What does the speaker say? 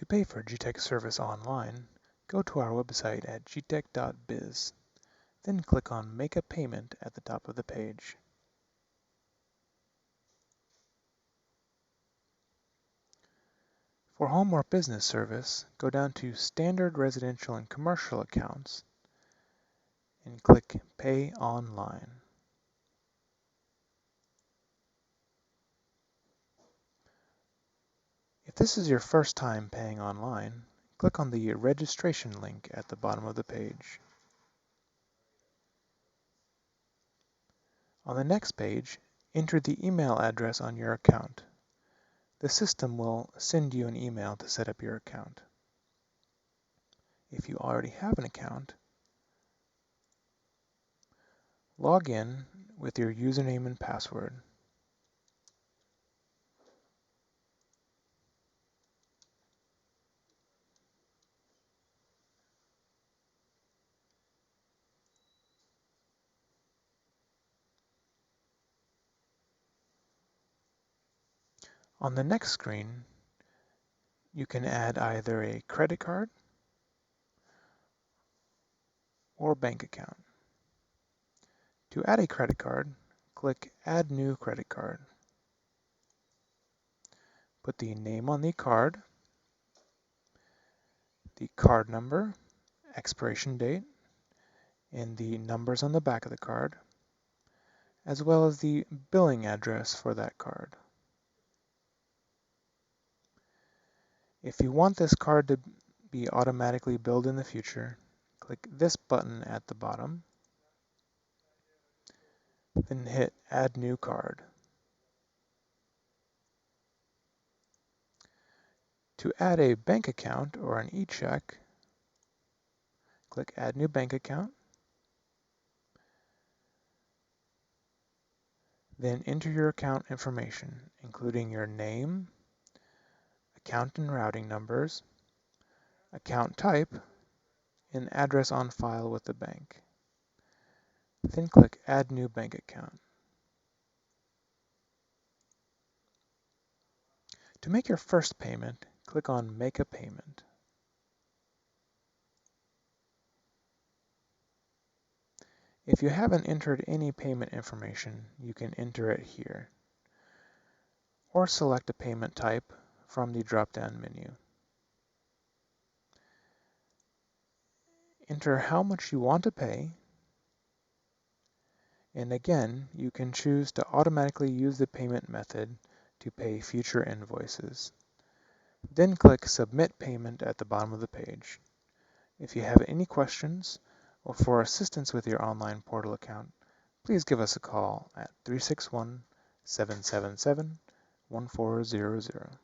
To pay for Gtek service online, go to our website at gtek.biz. Then click on Make a Payment at the top of the page. For home or business service, go down to Standard Residential and Commercial Accounts and click Pay Online. If this is your first time paying online, click on the registration link at the bottom of the page. On the next page, enter the email address on your account. The system will send you an email to set up your account. If you already have an account, log in with your username and password. On the next screen, you can add either a credit card or bank account. To add a credit card, click Add New Credit Card. Put the name on the card, the card number, expiration date, and the numbers on the back of the card, as well as the billing address for that card. If you want this card to be automatically billed in the future, click this button at the bottom, then hit Add New Card. To add a bank account or an e-check, click Add New Bank Account, then enter your account information, including your name, account and routing numbers, account type, and address on file with the bank. Then click Add New Bank Account. To make your first payment, click on Make a Payment. If you haven't entered any payment information, you can enter it here, or select a payment type from the drop-down menu. Enter how much you want to pay, and again, you can choose to automatically use the payment method to pay future invoices. Then click Submit Payment at the bottom of the page. If you have any questions or for assistance with your online portal account, please give us a call at 361-777-1400.